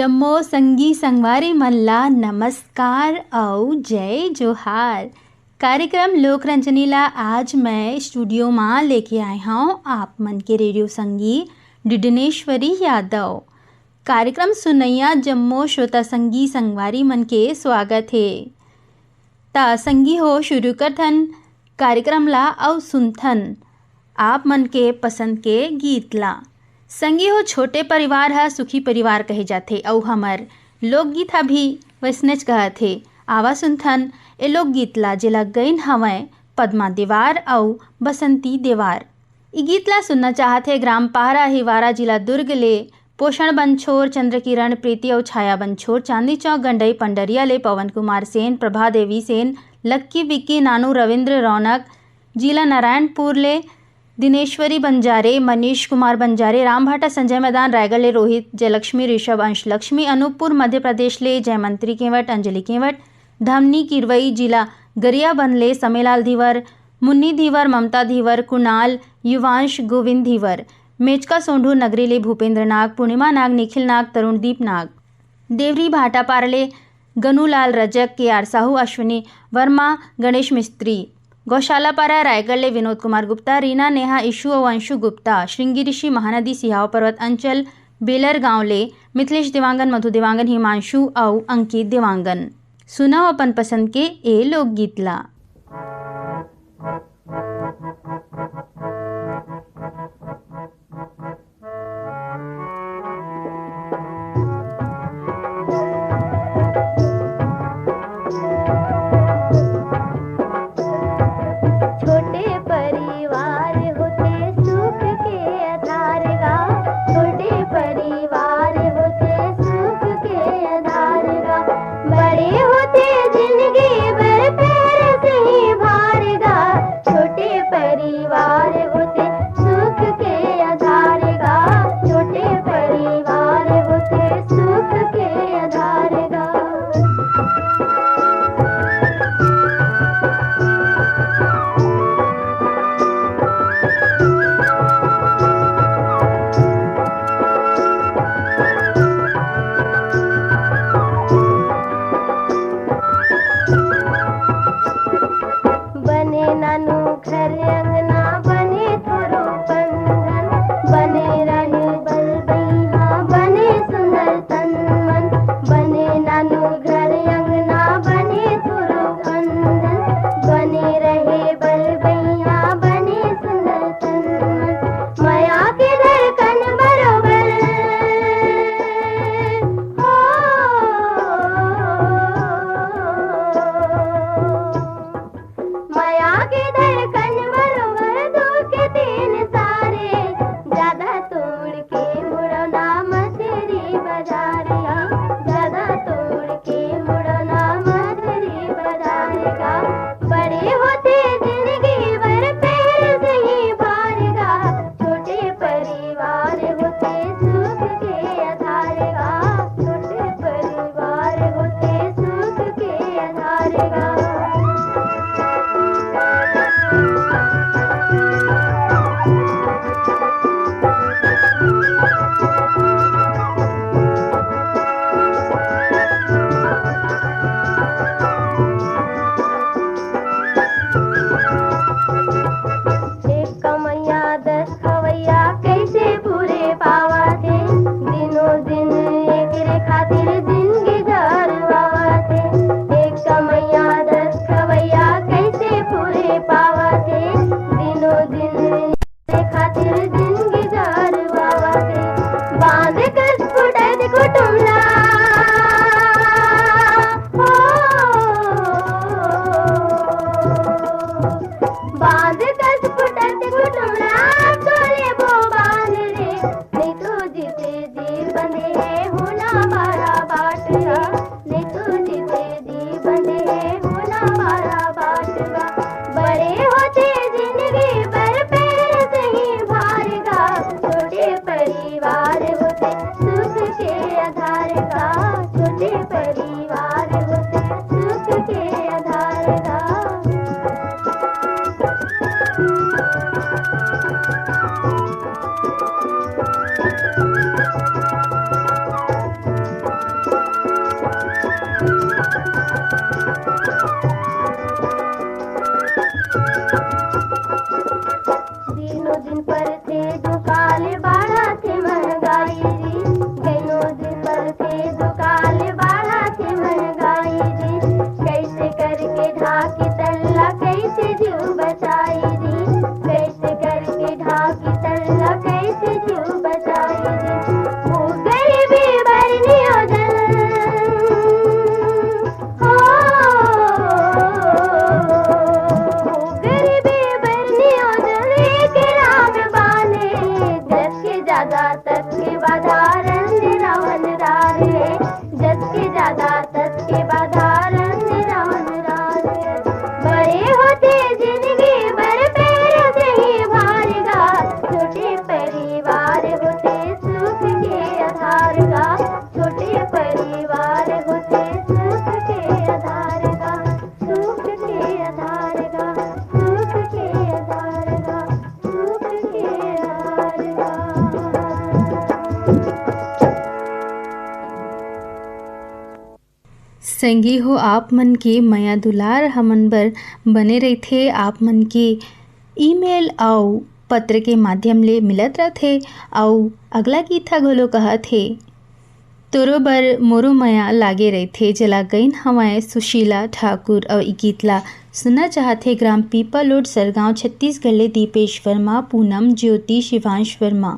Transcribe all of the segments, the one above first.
जम्मो संगी संगवारी मल्ला नमस्कार और जय जोहार। कार्यक्रम लोक रंजनी ला आज मैं स्टूडियो में लेके आए हूँ आप मन के रेडियो संगी डिडनेश्वरी यादव। कार्यक्रम सुनैया जम्मो श्रोता संगी संगवारी मन के स्वागत है। ता संगी हो शुरू करथन कार्यक्रम ला और सुनथन आप मन के पसंद के गीत ला। संगी हो छोटे परिवार है सुखी परिवार कहे जाथे और हमर लोकगीत है भी वैसनेच कहथे। आवा सुनथन ए लोकगीत ला जेला गईन हवय पद्मा देवार और बसंती देवार। ई गीत ला सुनना चाहथे ग्राम पाहरा हिवारा जिला दुर्ग ले पोषण बंछोर चंद्रकिरण प्रीति और छाया बंछोर चांदी चौक गंडई पंडरिया ले पवन कुमार सेन प्रभा देवी सेन लक्की विक्की नानू रविंद्र रौनक जिला नारायणपुर ले दिनेश्वरी बंजारे मनीष कुमार बंजारे रामभाटा संजय मैदान रायगढ़ ले रोहित जयलक्ष्मी ऋषभ अंश लक्ष्मी अनूपपुर मध्य प्रदेश ले जयमंत्री केवट अंजलि केवट धमनी किरवई जिला गरियाबंद ले समेलाल धीवर मुन्नी धीवर ममता धीवर कुणाल युवांश गोविंद धीवर मेचका सोंढूर नगरी ले भूपेंद्र नाग पूर्णिमा नाग निखिल नाग तरुणदीप नाग देवरी भाटा पारले गनुलाल रजक के आर साहू अश्विनी वर्मा गणेश मिस्त्री गौशाला पारा रायगढ़ ले विनोद कुमार गुप्ता रीना नेहा ईशु और अंशु गुप्ता श्रृंगी ऋषि महानदी सिहाव पर्वत अंचल बेलर गांव ले मिथिलेश देवांगन मधु देवांगन हिमांशु और अंकित देवांगन। सुना अपन पसंद के ए लोकगीत ला। खातिर जिंदगी घर बाबा थे एक कमैया करके ढाकी तल्ला कैसे जीव बचाई दी, कैसे करके ढाकी तल्ला कैसे जीव बचाई दी। वो गरीबी भरनी ओजन हो, वो गरीबी भरनी ओजन एक राम बाने, जस के ज्यादा तस के बाधारन रावण रारे, जस के ज्यादा तस के बाधारन रावण रारे। बड़े होते जिंदगी बर पैर से ही भारेगा, छोटे परिवार होते सुख के आधार का, छोटे परिवार होते सुख के आधार का, सुख के आधार का, सुख के आधार का, सुख के आधार का। संगी हो आप मन के मया दुलार हमन बर बने रहिथे। आप मन के ईमेल अउ पत्र के माध्यम ले मिलत रहथे। अउ अगला गीत ह घलो कहत हे, तोरो बर मोरो मया लागे रहिथे, जला गईन हवय सुशीला ठाकुर। अउ ई गीत ला सुनना चाहथे ग्राम पीपलोड सरगांव छत्तीसगढ़ ले दीपेश वर्मा, पूनम, ज्योति, शिवांश वर्मा।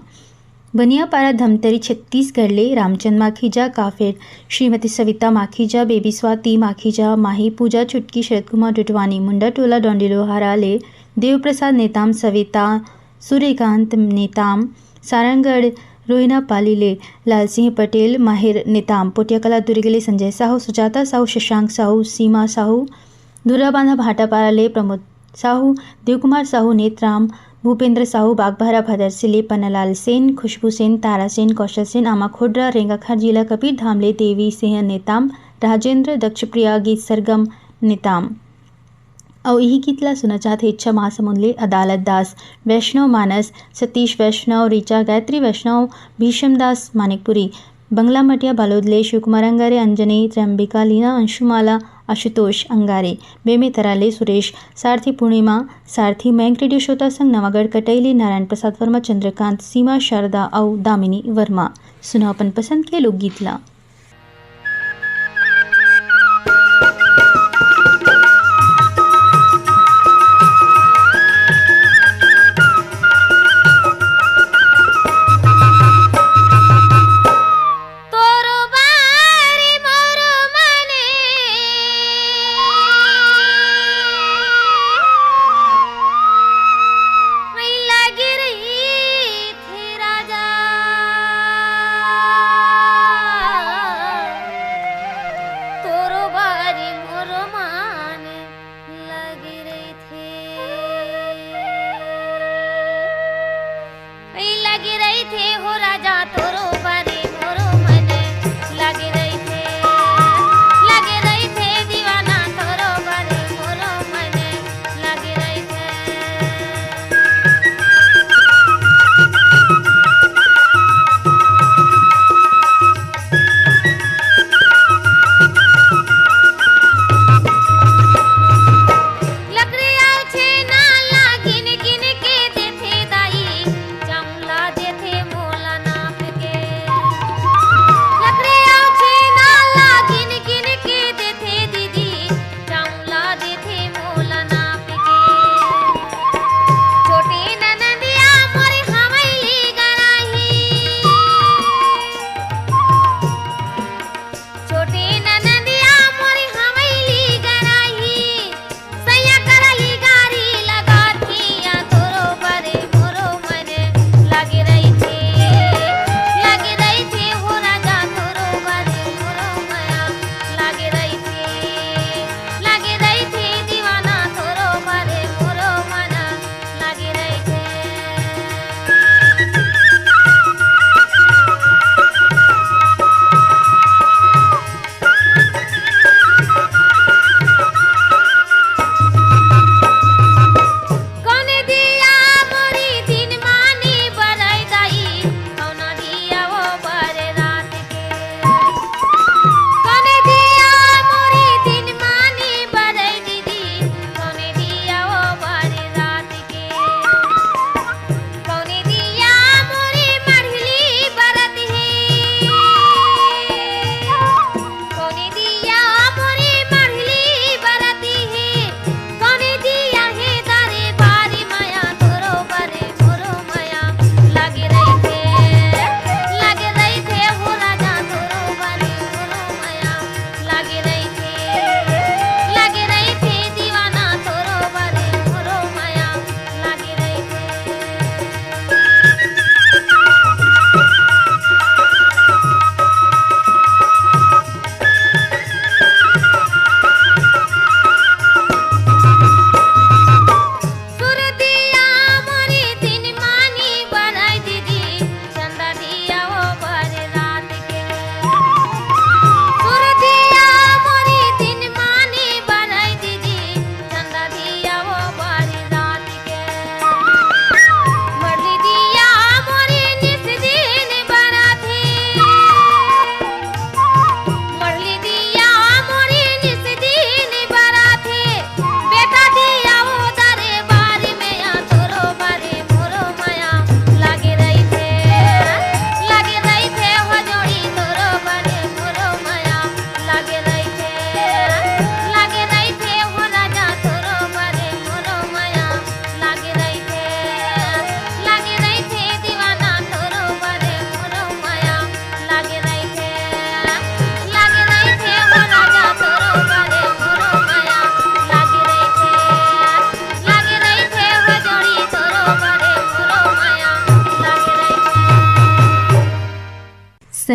बनियापारा धमतरी छत्तीसगढ़ ले रामचंद माखीजा, काफिर श्रीमती सविता माखीजा, बेबी स्वाति माखीजा, माही पूजा छुटकी, शरद कुमार डुटवानी, मुंडा टोला डोंडिलोहारा ले देवप्रसाद नेताम, सविता सूर्यकांत नेताम, सारंगढ़ रोहिना पाली ले लाल सिंह पटेल, माहिर नेताम, पोटियाकला दुर्ग ले संजय साहू, सुजाता साहू, शशांक साहू, सीमा साहू, धुराबांधा भाटापारा ले प्रमोद साहू, देवकुमार साहू, नेतराम, भूपेंद्र साहू, बागबाहरा भदरसी ले पन्नालाल सेन, खुशबू सेन, तारा सेन, कौशल सेन, आमा खोडरा, रेंगाखार जिला कबीर धाम ले देवी सिंह नेताम, राजेंद्र दक्षप्रिया गीत सरगम नेताम। और यही गीत ला सुना चाहते इच्छा महासमुंद ले अदालत दास, वैष्णव मानस, सतीश वैष्णव, ऋचा गायत्री वैष्णव, भीषम दास मानिकपुरी, बंगला मटिया बालोद ले शिवकुमार अंगारे, अंजनी त्र्यंबिका, लीना अंशुमाला, आशुतोष अंगारे, बेमेतरा ले सुरेश, सारथी पूर्णिमा, सारथी मैंग रेडियो श्रोता संघ नवागढ़ कटैली, नारायण प्रसाद वर्मा, चंद्रकांत, सीमा, शारदा और दामिनी वर्मा। सुनो अपन पसंद के लोकगीत ला। देथे मोला ना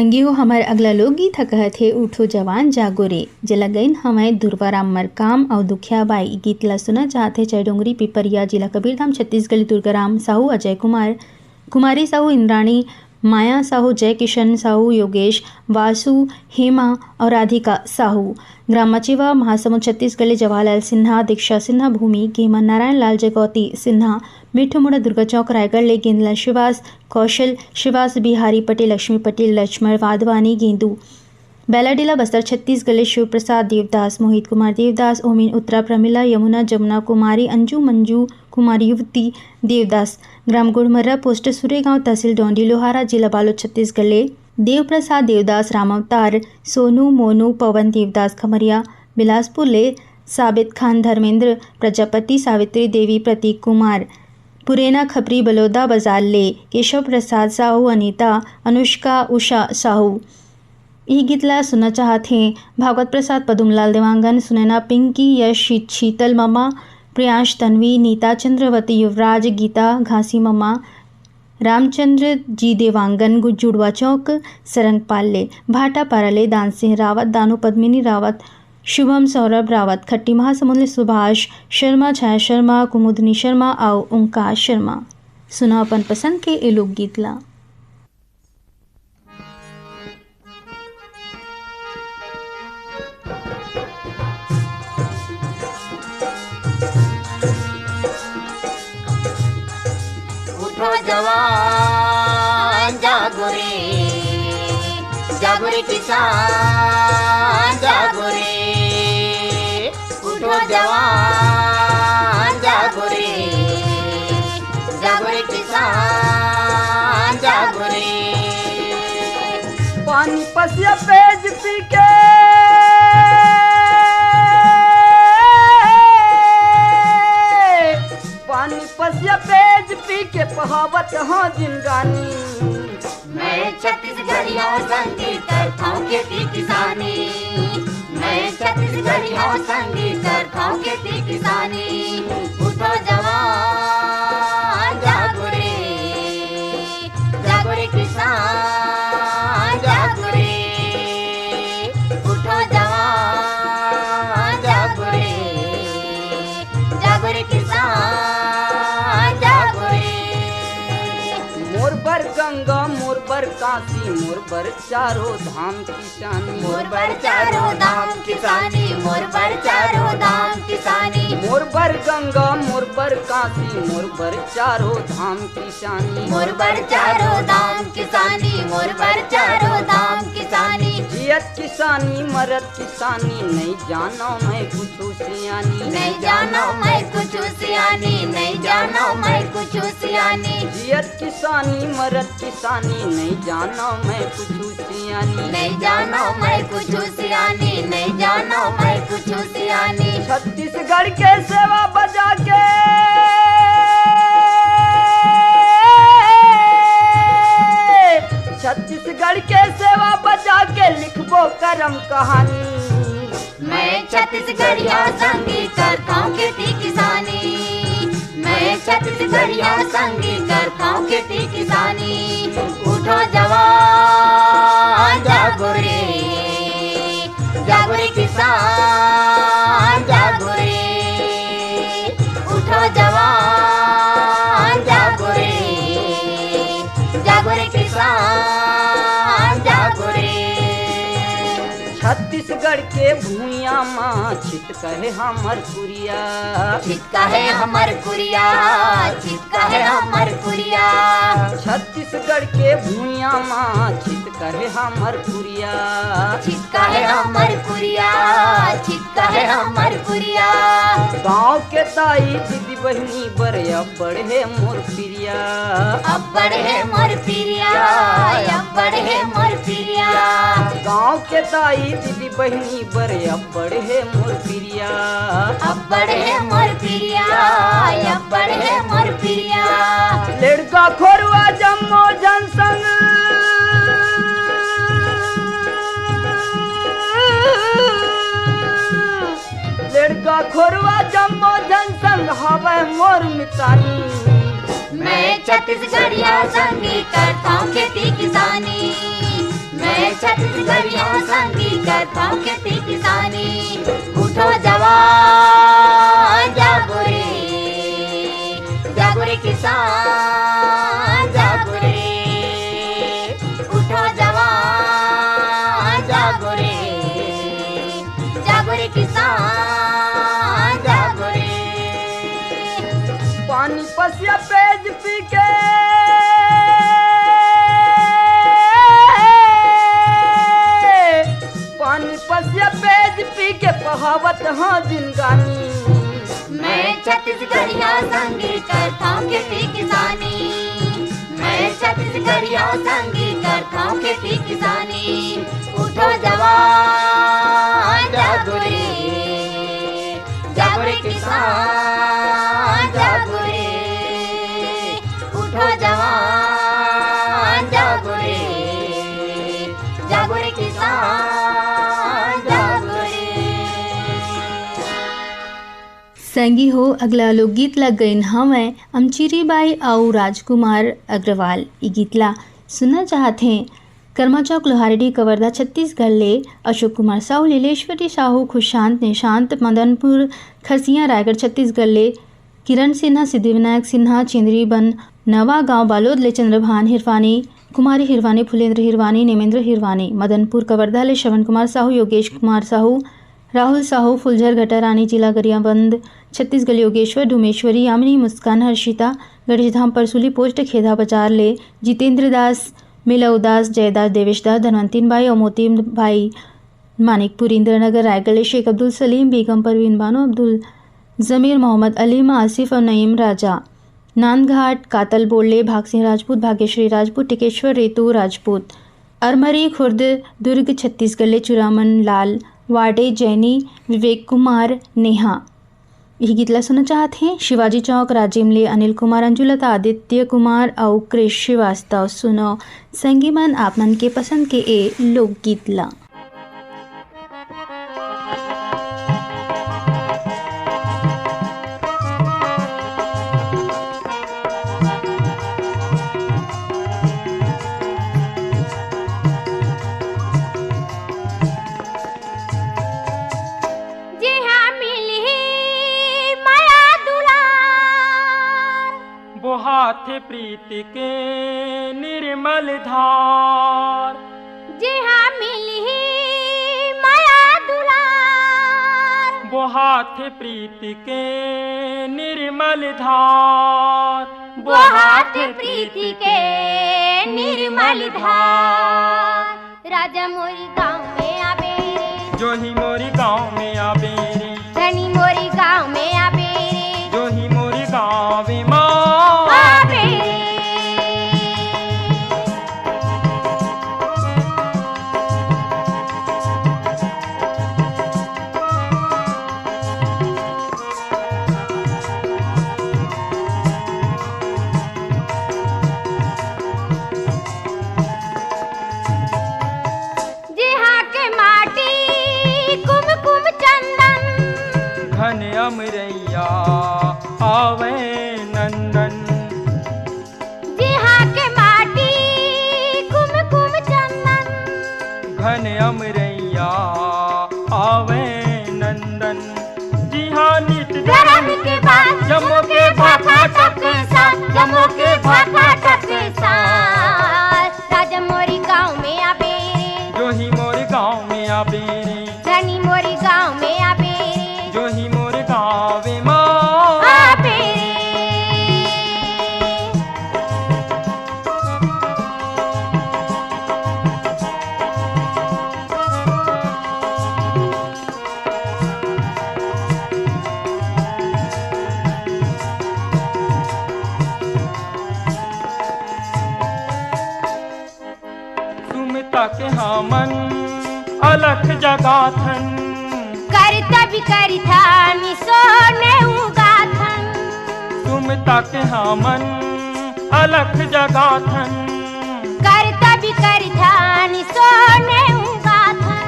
संगी हो हमारे अगला लोकगीत कहत है उठो जवान जागो रे जला गईन हमें दुर्गाराम मरकाम और दुखिया बाई गीत ला सुना चाहते चैडोंगरी पिपरिया जिला कबीरधाम छत्तीसगढ़ दुर्गाराम साहू अजय कुमार कुमारी साहू इंद्राणी माया साहू जय किशन साहू योगेश वासु हेमा और राधिका साहू ग्राम मचिवा महासमुंद छत्तीसगढ़ जवाहरलाल सिन्हा दीक्षा सिन्हा भूमि गेमा नारायण लाल जगौती सिन्हा मिठू मुड़ा दुर्गा चौक रायगढ़ ले गेंदला श्रीवास कौशल श्रीवास बिहारी पटेल लक्ष्मी पटेल लक्ष्मण वाधवानी गेंदू बेलाडीला बस्तर छत्तीसगढ़ शिव प्रसाद देवदास मोहित कुमार देवदास ओमिन उत्तरा प्रमिला यमुना जमुना कुमारी अंजू मंजू कुमारी युवती देवदास ग्राम गुड़मर्रा पोस्ट सुरेगांव तहसील डोंडी लोहारा जिला बालोद छत्तीसगढ़ देव प्रसाद देवदास रामावतार सोनू मोनू पवन देवदास खमरिया बिलासपुर ले साबित खान धर्मेंद्र प्रजापति सावित्री देवी प्रतीक कुमार पुरेना खपरी बलौदा बाजार ले केशव प्रसाद साहू अनीता अनुष्का उषा साहू ये गीतला सुनना चाहते हैं भागवत प्रसाद पदुमलाल देवांगन सुनैना पिंकी यश शीतल ममा प्रियांश तन्वी नीता चंद्रवती युवराज गीता घासी ममा रामचंद्र जी देवांगन जुड़वा चौक सरंग पाले भाटा पाराले दान सिंह रावत दानु पद्मिनी रावत शुभम सौरभ रावत खट्टी महासमुंद सुभाष शर्मा छाया शर्मा कुमुदनी शर्मा और ओंकार शर्मा सुना अपन पसंद के ए लोक गीतला। उठो जवान जागो रे किसान जागो रे उठो जवान जागो रे किसान जागो रे पानी पसिया पेज पी के पानी पसिया पेज पी के पहावत हाँ जिनगानी मैं छत्तीसगढ़ियों संगीत करता हूँ खेती किसानी मैं छत्तीसगढ़ियों संगीत करता हूँ खेती किसानी उठो जवान जागो रे किसान जागो रे उठो जवान जागो रे किसान जागो रे मोर बर गंगा मोर बर काशी मोर बर चारों धाम किसानी मोर बर चारों धाम किसानी मोर बर चारों धाम किसानी मोर बर गंगा मोर बर काशी मोर बर चारों धाम किसानी मोर बर चारों धाम किसानी मोर बर चारों धाम किसानी जियत किसानी मरत किसानी नहीं जानो मैं कुछ सियानी नहीं जानो मैं कुछ सियानी नहीं जानो मैं कुछ सियानी जियत किसानी मरत किसानी नहीं जानो मैं कुछ सियानी नहीं जानो मैं कुछ सियानी नहीं जानो मैं कुछ सियानी छत्तीसगढ़ के सेवा बजा के छत्तीसगढ़ के सेवा बजा के लिखबो करम कहानी मैं छत्तीसगढ़िया संगीत करता हूँ खेती किसानी मैं छत्तीसगढ़िया संगीत करता हूँ खेती किसानी उठो जवान जागो रे किसान जागो रे उठो जवान जागो रे किसान जागो रे छत्तीसगढ़ के भूइया माँ छित कहे हमर कुरिया छिटका है हमर कुरिया छिटका है हमर कुरिया छत्तीसगढ़ के भूइया माँ छित कहे हमर कुरिया छिटका है हमर कुरिया छिटका है हमर कुरिया गाँव के ताई दीदी बहनी बड़े बढ़े मोर पिरिया अब बढ़े मोर पिरिया अब बढ़े मोर पिरिया गाँव के ताई दीदी बहनी बड़े बढ़े मोर पिरिया अब बढ़े मोर पिरिया अब बढ़े मोर पिरिया लड़का खोरुआ जम्मो जनसंग लड़का खोरुआ जम्मो जनसंग हवे मोर मितानी मैं छत्तीसगढ़िया संगीत करता हूँ खेती किसानी मैं मैं छत्तीसगढ़िया संगी करता हूँ खेती किसानी। उठो जवान जागो रे किसान जागो रे। उठो जवान जागो रे किसान जागो रे। पानी पसिया पेज पी के पानी पसिया पेज पी के बहावत हाँ जिंदगानी। मैं छत्तीसगढ़िया संगी करता हूँ खेती किसानी। मैं छत्तीसगढ़िया संगी करता हूँ खेती किसानी। उठो जवान जागो रे किसान जागो रे। उठो जवान जागो रे किसान जागो रे। संगी हो अगला लोकगीत लग गईन हमें अमचिरी बाई और राजकुमार अग्रवाल। ये गीतला सुनना चाहते हैं कर्मा चौक लोहारडी कवर्धा छत्तीसगढ़ ले अशोक कुमार साहू, लीलेश्वरी साहू, खुशांत निशांत मदनपुर खरसिया रायगढ़ छत्तीसगढ़ ले किरण सिन्हा, सिद्धिविनायक सिन्हा, चिंदरी बन नवा गांव बालोद ले चंद्रभान हिरवानी, कुमारी हिरवानी, फुलेंद्र हिरवानी, नेमेंद्र हिरवानी, मदनपुर कवर्धा ले श्रवण कुमार साहू, योगेश कुमार साहू, राहुल साहू, फुलझर घटारानी जिला गरियाबंद छत्तीसगढ़ योगेश्वर डुमेश्वरी, यामिनी, मुस्कान, हर्षिता गणेशधाम परसुली पोस्ट खेदा बाजार ले जितेंद्र दास, मिलव दास, जयदास, देवेशदास, धनवंतीन भाई और मोती भाई मानिकपुर इंद्रनगर रायगढ़ ले शेख अब्दुल सलीम, बेगम परवीन बानो, अब्दुल जमीर, मोहम्मद अलीम, आसिफ और नईम राजा, नांदघाट कातल बोले, भागसिंह राजपूत, भाग्यश्री राजपूत, टिकेश्वर रेतू राजपूत, अरमरी खुर्द दुर्ग छत्तीसगढ़ ले चुरामन लाल वाडे, जैनी, विवेक कुमार, नेहा। यही गीतला सुनना चाहते हैं शिवाजी चौक राजिमले अनिल कुमार, अंजुलता, आदित्य कुमार और कृष श्रीवास्तव। सुनो संगीमन आप मन के पसंद के ए लोकगीतला। हाथ प्रीति के निर्मल धार, जी हाँ मिली माया दुलार। वो हाथ प्रीति के निर्मल धार, वो हाथ प्रीति के निर्मल धार। राजा मोरी गाँव में आवे रे, जो ही मोरी गाँव में आवे रे, धनी मोरी गाँव में आवे रे, जो ही मोरी गाँव में अमरैया आवे नंदन। जी हाँ के माटी कुमकुम चंदन, घन अमरैया आवे नंदन। जी हाँ नित गरम के बाद जम्मू के भाखा टपके साथ, जम्मू के भाखा टपके साथ। राजा मोरी गाँव में आवे रे, जो ही मोरी गाँव में आवे रे, धनी मोरी गाँव में आवे रे, जो ही मोरी गाँव में आवे रे। सुमिता के हमन अलख जगाथन, करता भी करता सोने उगाथन। सुमिता के हमन अलख जगाथन, करता भी करता सोने उगाथन।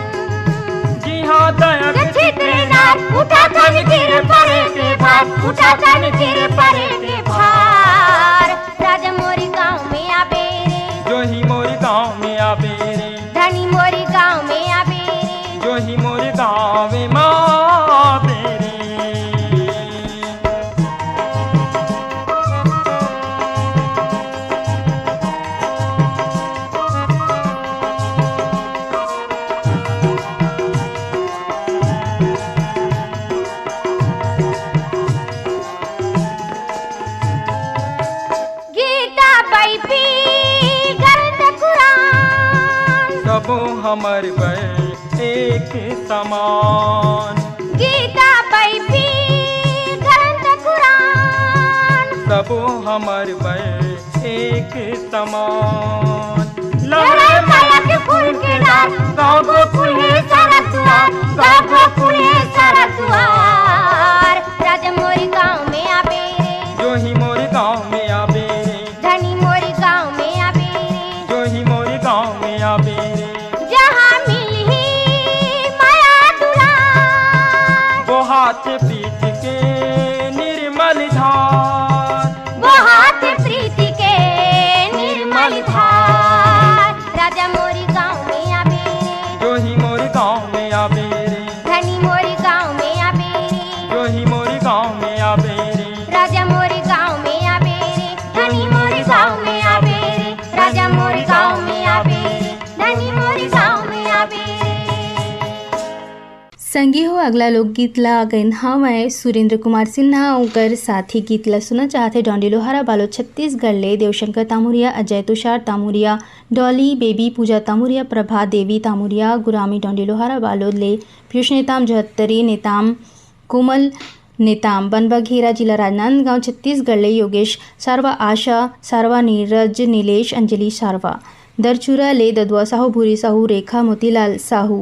जी हाँ दया चित्रनाथ उठा तन गिर परे के भार, उठा तन गिर परे के भार। राजा मोरी गाँव में आवे रे, जो ही मोरी गाँव में आवे रे, धनी सबो हमर बर एक समान। गीता बाइबल ग्रंथ कुरान सबो हमर बर एक समान। लहरे मलक फूल के डाल गाँव गोकुल है सारा द्वार, गाँव गोकुल है सारा द्वार। राजा मोरी गाँव में आवे रे, जो ही मोरे गाँव में आवे रे, धनी मोरी गाँव में आवे रे, जो ही मोरे गाँव में आवे रे। जहाँ मिलही माया दुलार, वो हाथ प्रीत के निर्मल धार, वो हाथ प्रीति के निर्मल धार। राजा मोरी गाँव में आवे रे, जो ही मोरे गाँव में आवे रे, धनी मोरी गाँव में आवे रे, जो ही मोरे गाँव में आवे रे। राजा मोरी गाँव में आवे रे, धनी मोरी गाँव में आवे रे, राजा मोरी गाँव में आवे रे, धनी मोरी गाँव में आवे रे। संगी हो अगला लोकगीत ला गैन हवै सुरेंद्र कुमार सिन्हा ओकर साथी गीत ला सुना चाहते डॉन्डी लोहारा बालो छत्तीसगढ़ ले देवशंकर तामुरिया, अजय तुषार तामुरिया, डॉली बेबी, पूजा तामुरिया, प्रभा देवी तामुरिया, गुरामी डॉन्डी लोहारा बालोद ले, पीयूष नेताम जहत्तरी नेताम, कोमल नेताम बनबघेरा जिला राजनांदगांव छत्तीसगढ़ ले योगेश सारवा, आशा सारवा, नीरज नीलेश, अंजलि सारवा, दरचूरा ले ददुआ साहू, भूरी साहू, रेखा मोतीलाल साहू,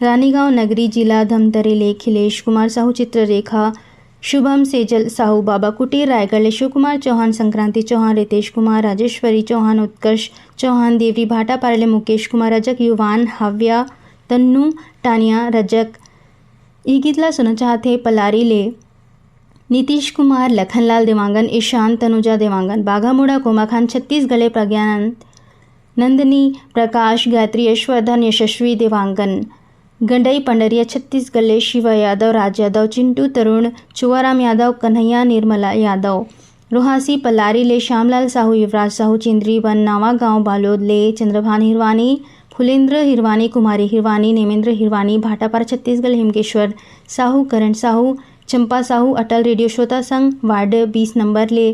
रानीगांव नगरी जिला धमतरी ले खिलेश कुमार साहू, चित्ररेखा, शुभम सेजल साहू, बाबा कुटीर रायगढ़ ले शिव कुमार चौहान, संक्रांति चौहान, रितेश कुमार, राजेश्वरी चौहान, उत्कर्ष चौहान, देवरी भाटा पारले मुकेश कुमार, रजक युवान, हाव्या, तन्नू टानिया, रजक। ये गीत ला सुना चाहते पलारी ले नीतीश कुमार, लखनलाल देवांगन, ईशान, तनुजा देवांगन, बाघामुड़ा, कोमा खान, छत्तीसगढ़ ले प्रज्ञानंद, नंदनी, प्रकाश, गायत्री, यशवर्धन, यशस्वी देवांगन, गंडई पंडरिया छत्तीसगढ़ ले शिवा यादव, राज यादव, चिंटू तरुण, चुआराम यादव, कन्हैया, निर्मला यादव, रोहासी पलारी ले श्यामलाल साहू, युवराज साहू, चिंद्री वन, नावा गाँव बालोद ले चंद्रभान हिरवानी, फुलेंद्र हिरवानी, कुमारी हिरवानी, नेमेंद्र हिरवानी, भाटापारा छत्तीसगढ़ हिमकेश्वर साहू, करण साहू, चंपा साहू, अटल रेडियो श्रोता संघ वार्ड 20 नंबर ले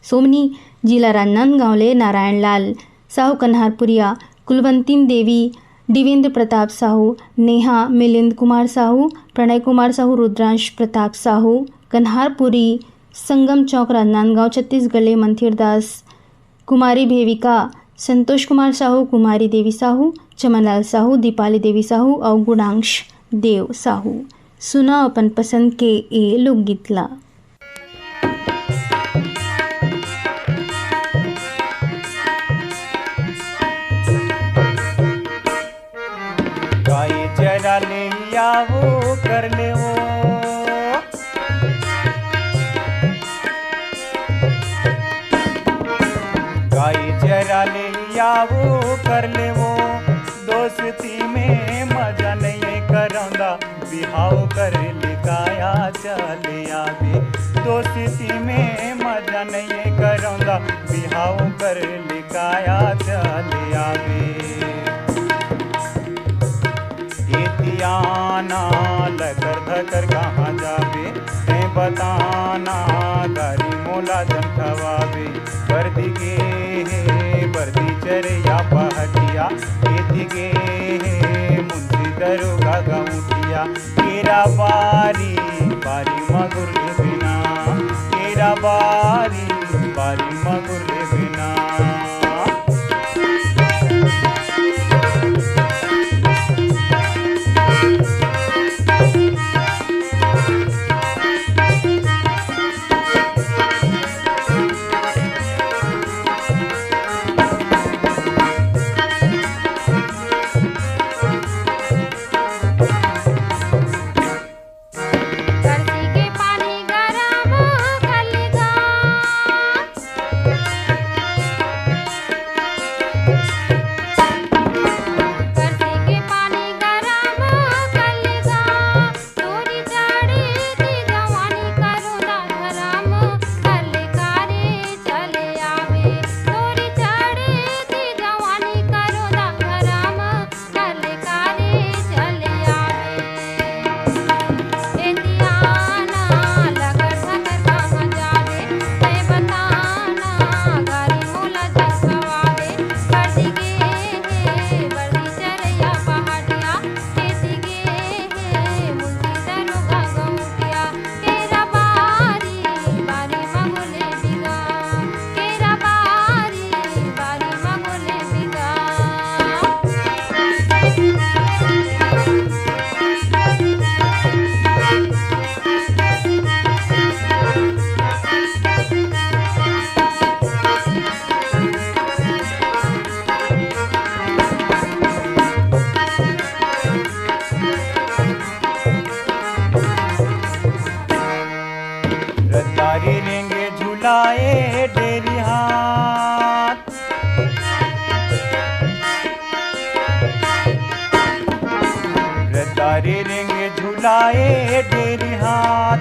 सोमनी जिला राजनांदगांव ले नारायण लाल साहू, कन्हारपुरिया, कुलवंतिम देवी, दिवेंद्र प्रताप साहू, नेहा, मिलिंद कुमार साहू, प्रणय कुमार साहू, रुद्रांश प्रताप साहू, कन्हारपुरी, संगम चौक राजनांदगांव छत्तीसगढ़ ले मंथिर दास, कुमारी भेविका, संतोष कुमार साहू, कुमारी देवी साहू, चमनलाल साहू, दीपाली देवी साहू और गुणांश देव साहू। सुना अपन पसंद के ए लोकगीत ला। गाय जरा ले आओ कर ले वो, गाय जरा ले आओ कर ले वो, दोस्ती में मजा नहीं करौंदा, बिहाव कर लिकाया चले आवे, दोस्ती में मजा नहीं करौंदा, बिहाव कर लिकाया चले आवे। एतियाना लकर धकर कहाँ जावे, तै बताना गारी मोला जन खवावे, बर्दी गे बर्दी चरिया पहटिया, एति गे मुंशी दरोगा गौटिया, केरा बारी बारी मगुर ले बिना, केरा बारी बारी मगुर ले बिना। धरती के पानी गरम कलगा, रतारी रेंगे झुलाए डेरी हाथ, रतारी रेंगे झुलाए डेरी हाथ।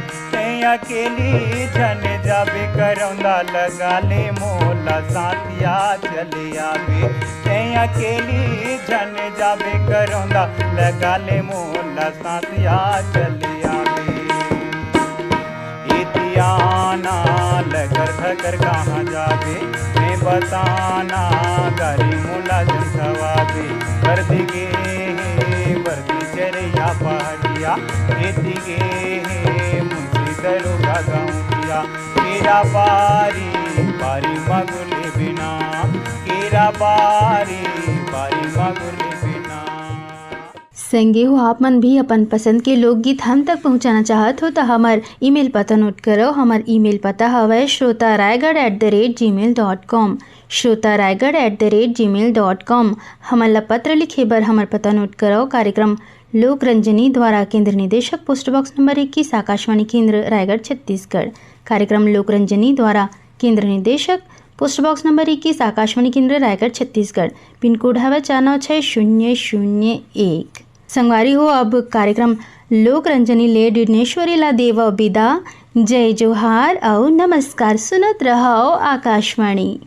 अकेली झन जाबे करौंदा लगा ले मोला साथिया चले आवे, अकेली झन जाबे करौंदा लगा ले मोला साथिया चले आवे। इतियाना लगर थकर कहाँ जावे, मैं बताना गारी मोला जन खवावे। वर्दी गे वर्दी चरैया पहाड़िया, खेती गे दरोगा गाँविया। केरा बारी बारी मगुले बिना, केरा बारी बारी मगुले बिना। संगे हो आप मन भी अपन पसंद के लोकगीत हम तक पहुंचाना चाहत हो तो हमार ईमेल पता नोट करो। हमार ईमेल पता हवै shrotaraigarh@gmail.com, shrotaraigarh@gmail.com। हमला पत्र लिखे बर हमार पता नोट करो। कार्यक्रम लोक रंजनी द्वारा केंद्र निदेशक पोस्ट बॉक्स नंबर 21 आकाशवाणी केंद्र रायगढ़ छत्तीसगढ़। कार्यक्रम लोक रंजनी द्वारा केंद्र निदेशक पोस्ट बॉक्स नंबर 21 आकाशवाणी केंद्र रायगढ़ छत्तीसगढ़। पिन कोड है 496001। संगवारी हो अब कार्यक्रम लोक रंजनी ले डिनेश्वरी ला देव विदा। जय जोहार और नमस्कार। सुनत रहो आकाशवाणी।